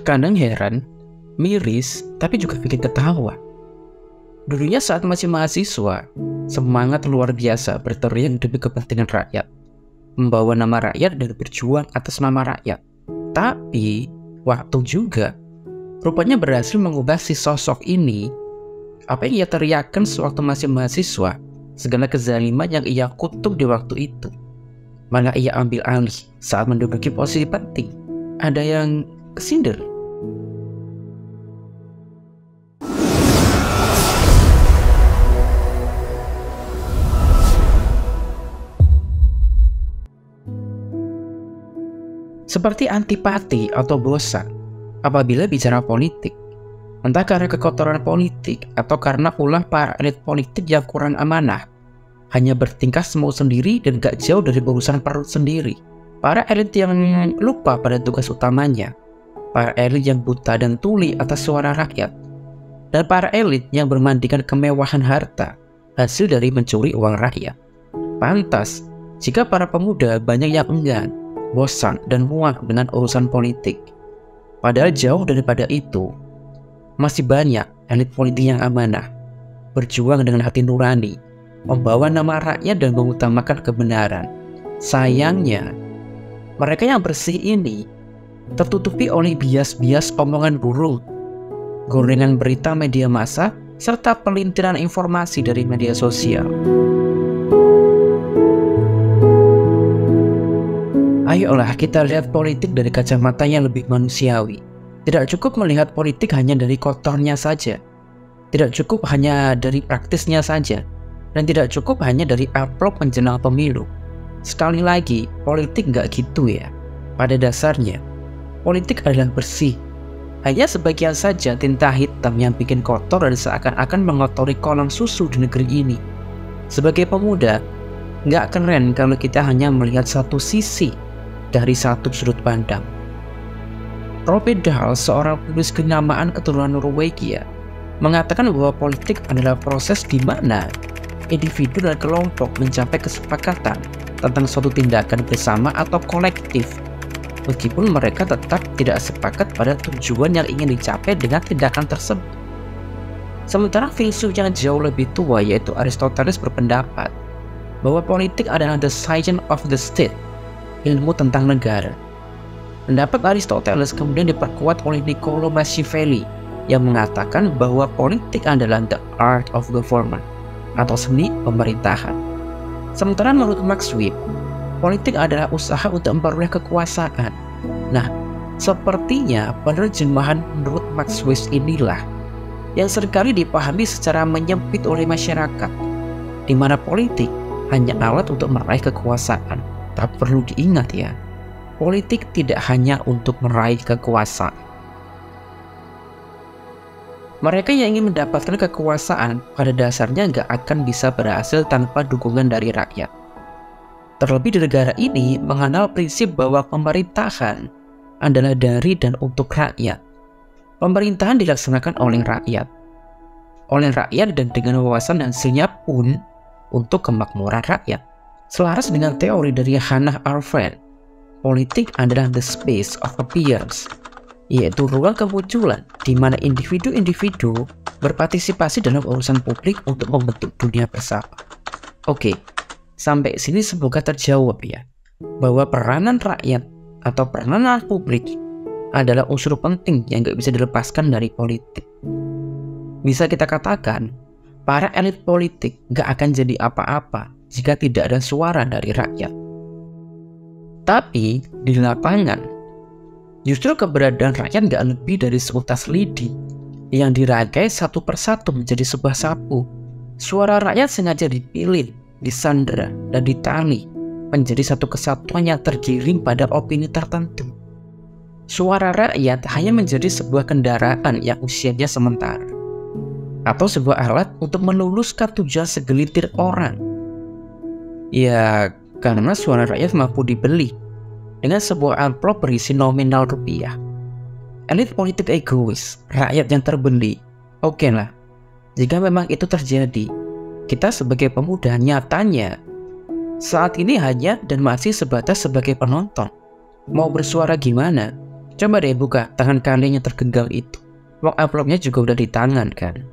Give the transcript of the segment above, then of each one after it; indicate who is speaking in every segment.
Speaker 1: Kadang heran, miris, tapi juga bikin ketawa. Dulunya saat masih mahasiswa, semangat luar biasa berteriak demi kepentingan rakyat, membawa nama rakyat dan berjuang atas nama rakyat. Tapi, waktu juga, rupanya berhasil mengubah si sosok ini. Apa yang ia teriakkan sewaktu masih mahasiswa, segala kezaliman yang ia kutuk di waktu itu, malah ia ambil alih saat menduduki posisi penting. Ada yang kesindir. Seperti antipati atau bosan apabila bicara politik, entah karena kekotoran politik atau karena ulah para elit politik yang kurang amanah, hanya bertingkah semau sendiri dan gak jauh dari urusan perut sendiri. Para elit yang lupa pada tugas utamanya, para elit yang buta dan tuli atas suara rakyat, dan para elit yang bermandikan kemewahan harta hasil dari mencuri uang rakyat. Pantas jika para pemuda banyak yang enggan, bosan, dan muak dengan urusan politik. Padahal jauh daripada itu, masih banyak elit politik yang amanah, berjuang dengan hati nurani, membawa nama rakyat dan mengutamakan kebenaran. Sayangnya, mereka yang bersih ini tertutupi oleh bias-bias omongan burung, gorengan berita media massa, serta pelintiran informasi dari media sosial. Ayolah kita lihat politik dari kacamata yang lebih manusiawi. Tidak cukup melihat politik hanya dari kotornya saja. Tidak cukup hanya dari praktisnya saja. Dan tidak cukup hanya dari amplop menjelang pemilu. Sekali lagi, politik nggak gitu ya. Pada dasarnya, politik adalah bersih. Hanya sebagian saja tinta hitam yang bikin kotor dan seakan-akan mengotori kolam susu di negeri ini. Sebagai pemuda, nggak keren kalau kita hanya melihat satu sisi dari satu sudut pandang. Roald Dahl, seorang penulis kenamaan keturunan Norwegia, mengatakan bahwa politik adalah proses di mana individu dan kelompok mencapai kesepakatan tentang suatu tindakan bersama atau kolektif, meskipun mereka tetap tidak sepakat pada tujuan yang ingin dicapai dengan tindakan tersebut. Sementara filsuf yang jauh lebih tua yaitu Aristoteles berpendapat bahwa politik adalah the science of the state, ilmu tentang negara. Pendapat Aristoteles kemudian diperkuat oleh Niccolò Machiavelli yang mengatakan bahwa politik adalah the art of government atau seni pemerintahan. Sementara menurut Max Weber, politik adalah usaha untuk memperoleh kekuasaan. Nah, sepertinya penerjemahan menurut Max Weber inilah yang seringkali dipahami secara menyempit oleh masyarakat, di mana politik hanya alat untuk meraih kekuasaan. Tapi perlu diingat ya, politik tidak hanya untuk meraih kekuasaan. Mereka yang ingin mendapatkan kekuasaan pada dasarnya nggak akan bisa berhasil tanpa dukungan dari rakyat. Terlebih di negara ini mengenal prinsip bahwa pemerintahan adalah dari dan untuk rakyat. Pemerintahan dilaksanakan oleh rakyat dan dengan wawasan dan hasilnya pun untuk kemakmuran rakyat. Selaras dengan teori dari Hannah Arendt, politik adalah the space of appearance, yaitu ruang kemunculan di mana individu-individu berpartisipasi dalam urusan publik untuk membentuk dunia bersama. Oke, sampai sini semoga terjawab ya, bahwa peranan rakyat atau peranan publik adalah unsur penting yang gak bisa dilepaskan dari politik. Bisa kita katakan, para elit politik gak akan jadi apa-apa jika tidak ada suara dari rakyat. Tapi di lapangan, justru keberadaan rakyat gak lebih dari seutas lidi yang dirangkai satu persatu menjadi sebuah sapu. Suara rakyat sengaja dipilih, disandera, dan ditali menjadi satu kesatuan yang tergiring pada opini tertentu. Suara rakyat hanya menjadi sebuah kendaraan yang usianya sementara, atau sebuah alat untuk meluluskan tujuan segelintir orang. Ya, karena suara rakyat mampu dibeli dengan sebuah amplop berisi nominal rupiah. Elit politik egois, rakyat yang terbeli. Oke lah, jika memang itu terjadi, kita sebagai pemuda nyatanya saat ini hanya dan masih sebatas sebagai penonton. Mau bersuara gimana? Coba deh buka tangan kalian yang tergenggam itu. Wong amplopnya juga udah di tangan kan.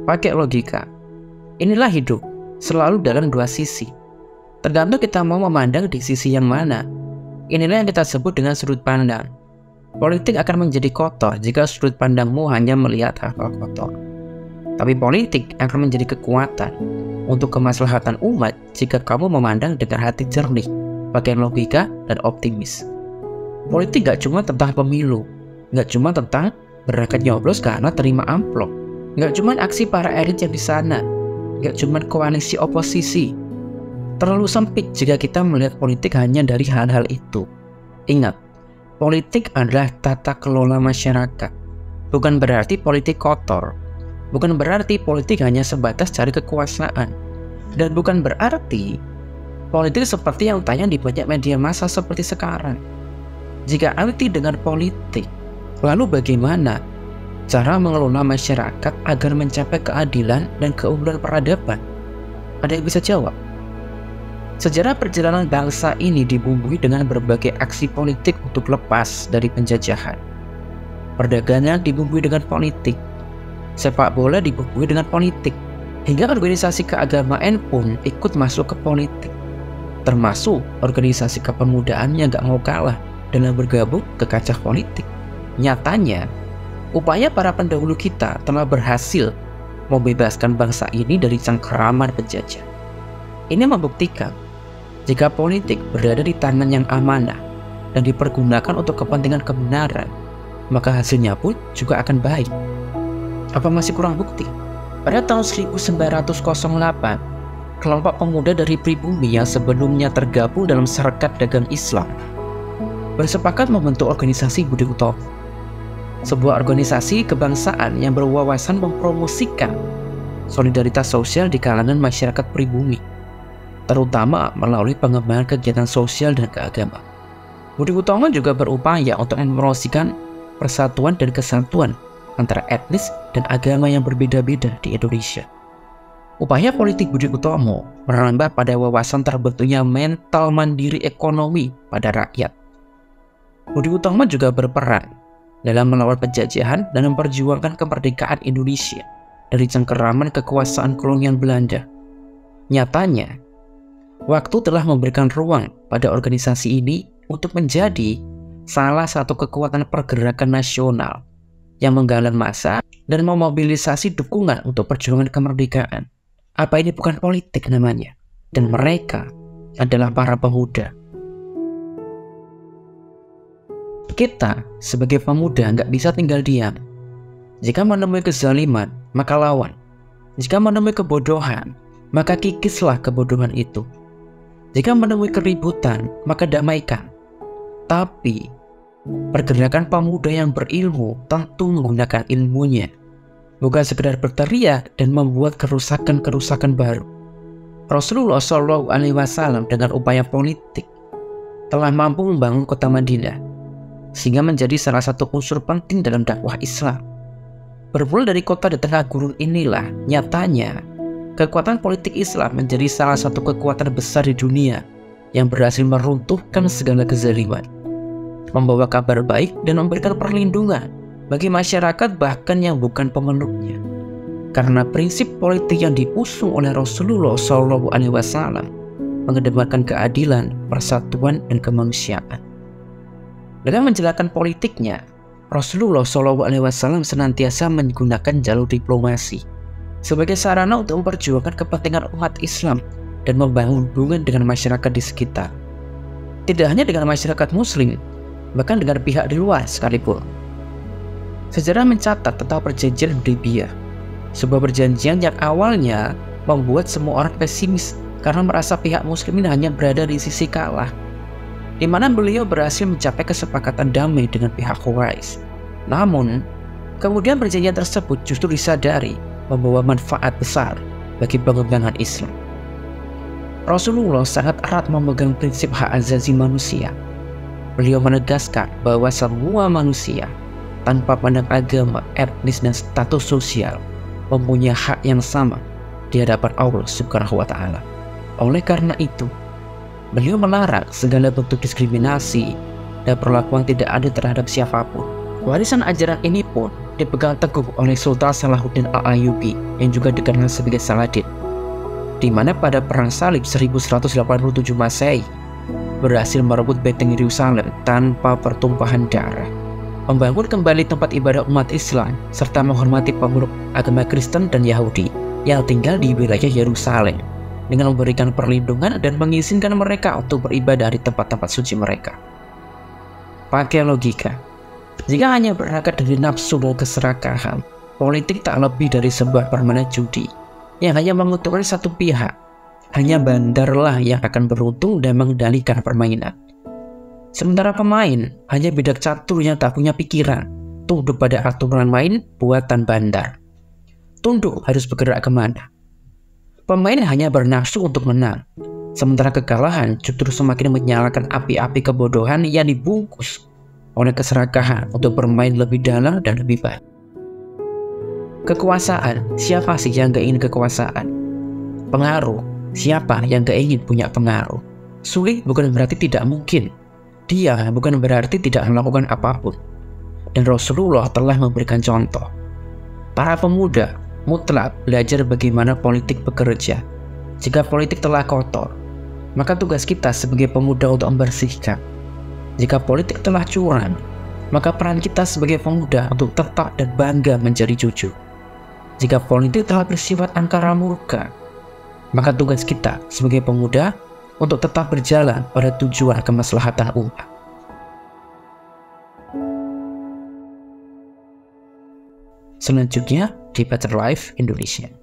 Speaker 1: Pakai logika. Inilah hidup, selalu dalam dua sisi. Tergantung kita mau memandang di sisi yang mana. Inilah yang kita sebut dengan sudut pandang. Politik akan menjadi kotor jika sudut pandangmu hanya melihat hal-hal kotor. Tapi politik akan menjadi kekuatan untuk kemaslahatan umat jika kamu memandang dengan hati jernih, pakai logika dan optimis. Politik gak cuma tentang pemilu, gak cuma tentang berangkat nyoblos karena terima amplop, gak cuma aksi para elit yang di sana, gak cuma koalisi oposisi. Terlalu sempit jika kita melihat politik hanya dari hal-hal itu. Ingat, politik adalah tata kelola masyarakat. Bukan berarti politik kotor. Bukan berarti politik hanya sebatas cari kekuasaan. Dan bukan berarti politik seperti yang tayang di banyak media massa seperti sekarang. Jika anti dengan politik, lalu bagaimana cara mengelola masyarakat agar mencapai keadilan dan keunggulan peradaban? Ada yang bisa jawab? Sejarah perjalanan bangsa ini dibumbui dengan berbagai aksi politik untuk lepas dari penjajahan. Perdagangan dibumbui dengan politik. Sepak bola dibumbui dengan politik. Hingga organisasi keagamaan pun ikut masuk ke politik. Termasuk organisasi kepemudaan yang gak mau kalah dalam bergabung ke kancah politik. Nyatanya, upaya para pendahulu kita telah berhasil membebaskan bangsa ini dari cengkeraman penjajah. Ini membuktikan jika politik berada di tangan yang amanah dan dipergunakan untuk kepentingan kebenaran, maka hasilnya pun juga akan baik. Apa masih kurang bukti? Pada tahun 1908, kelompok pemuda dari pribumi yang sebelumnya tergabung dalam Serikat Dagang Islam bersepakat membentuk organisasi Budi Utomo, sebuah organisasi kebangsaan yang berwawasan mempromosikan solidaritas sosial di kalangan masyarakat pribumi, terutama melalui pengembangan kegiatan sosial dan keagamaan. Budi Utomo juga berupaya untuk mempromosikan persatuan dan kesatuan antara etnis dan agama yang berbeda-beda di Indonesia. Upaya politik Budi Utomo menambah pada wawasan terbentuknya mental mandiri ekonomi pada rakyat. Budi Utomo juga berperan dalam melawan penjajahan dan memperjuangkan kemerdekaan Indonesia dari cengkeraman kekuasaan kolonial Belanda. Nyatanya, waktu telah memberikan ruang pada organisasi ini untuk menjadi salah satu kekuatan pergerakan nasional yang menggalang massa dan memobilisasi dukungan untuk perjuangan kemerdekaan. Apa ini bukan politik namanya? Dan mereka adalah para pemuda. Kita sebagai pemuda nggak bisa tinggal diam. Jika menemui kezaliman, maka lawan. Jika menemui kebodohan, maka kikislah kebodohan itu. Jika menemui keributan, maka damaikan. Tapi pergerakan pemuda yang berilmu tentu menggunakan ilmunya, bukan sekedar berteriak dan membuat kerusakan-kerusakan baru. Rasulullah SAW dengan upaya politik telah mampu membangun kota Madinah, sehingga menjadi salah satu unsur penting dalam dakwah Islam. Bermula dari kota di tengah gurun inilah, nyatanya kekuatan politik Islam menjadi salah satu kekuatan besar di dunia yang berhasil meruntuhkan segala kezaliman, membawa kabar baik dan memberikan perlindungan bagi masyarakat bahkan yang bukan pemeluknya. Karena prinsip politik yang diusung oleh Rasulullah SAW mengedepankan keadilan, persatuan, dan kemanusiaan. Dengan menjalankan politiknya, Rasulullah SAW senantiasa menggunakan jalur diplomasi sebagai sarana untuk memperjuangkan kepentingan umat Islam dan membangun hubungan dengan masyarakat di sekitar. Tidak hanya dengan masyarakat Muslim, bahkan dengan pihak di luar sekalipun. Sejarah mencatat tentang perjanjian Hudaybiyah, sebuah perjanjian yang awalnya membuat semua orang pesimis karena merasa pihak muslimin hanya berada di sisi kalah, di mana beliau berhasil mencapai kesepakatan damai dengan pihak Quraisy. Namun, kemudian perjanjian tersebut justru disadari membawa manfaat besar bagi pengembangan Islam. Rasulullah sangat erat memegang prinsip hak asasi manusia. Beliau menegaskan bahwa semua manusia tanpa pandang agama, etnis, dan status sosial mempunyai hak yang sama di hadapan Allah Subhanahu wa Ta'ala. Oleh karena itu, beliau melarang segala bentuk diskriminasi, dan perlakuan tidak adil terhadap siapapun. Warisan ajaran ini pun dipegang teguh oleh Sultan Salahuddin Al-Ayyubi yang juga dikenal sebagai Saladin, di mana pada Perang Salib 1187 Masehi berhasil merebut Benteng Yerusalem tanpa pertumpahan darah, membangun kembali tempat ibadah umat Islam, serta menghormati pemeluk agama Kristen dan Yahudi yang tinggal di wilayah Yerusalem dengan memberikan perlindungan dan mengizinkan mereka untuk beribadah di tempat-tempat suci mereka. Pakai logika, jika hanya berangkat dari nafsu dan keserakahan, politik tak lebih dari sebuah permainan judi yang hanya menguntungkan satu pihak. Hanya bandarlah yang akan beruntung dan mengendalikan permainan. Sementara pemain hanya bidak catur yang tak punya pikiran, tunduk pada aturan main buatan bandar. Tunduk harus bergerak kemana. Pemain hanya bernafsu untuk menang, sementara kekalahan justru semakin menyalakan api-api kebodohan yang dibungkus oleh keserakahan untuk bermain lebih dalam dan lebih baik. Kekuasaan, siapa sih yang gak ingin kekuasaan? Pengaruh, siapa yang gak ingin punya pengaruh? Sulit bukan berarti tidak mungkin. Dia bukan berarti tidak melakukan apapun. Dan Rasulullah telah memberikan contoh. Para pemuda mutlak belajar bagaimana politik bekerja. Jika politik telah kotor, maka tugas kita sebagai pemuda untuk membersihkan. Jika politik telah curang, maka peran kita sebagai pemuda untuk tetap dan bangga menjadi jujur. Jika politik telah bersifat angkara murka, maka tugas kita sebagai pemuda untuk tetap berjalan pada tujuan kemaslahatan umat. Selanjutnya di Better Life Indonesia.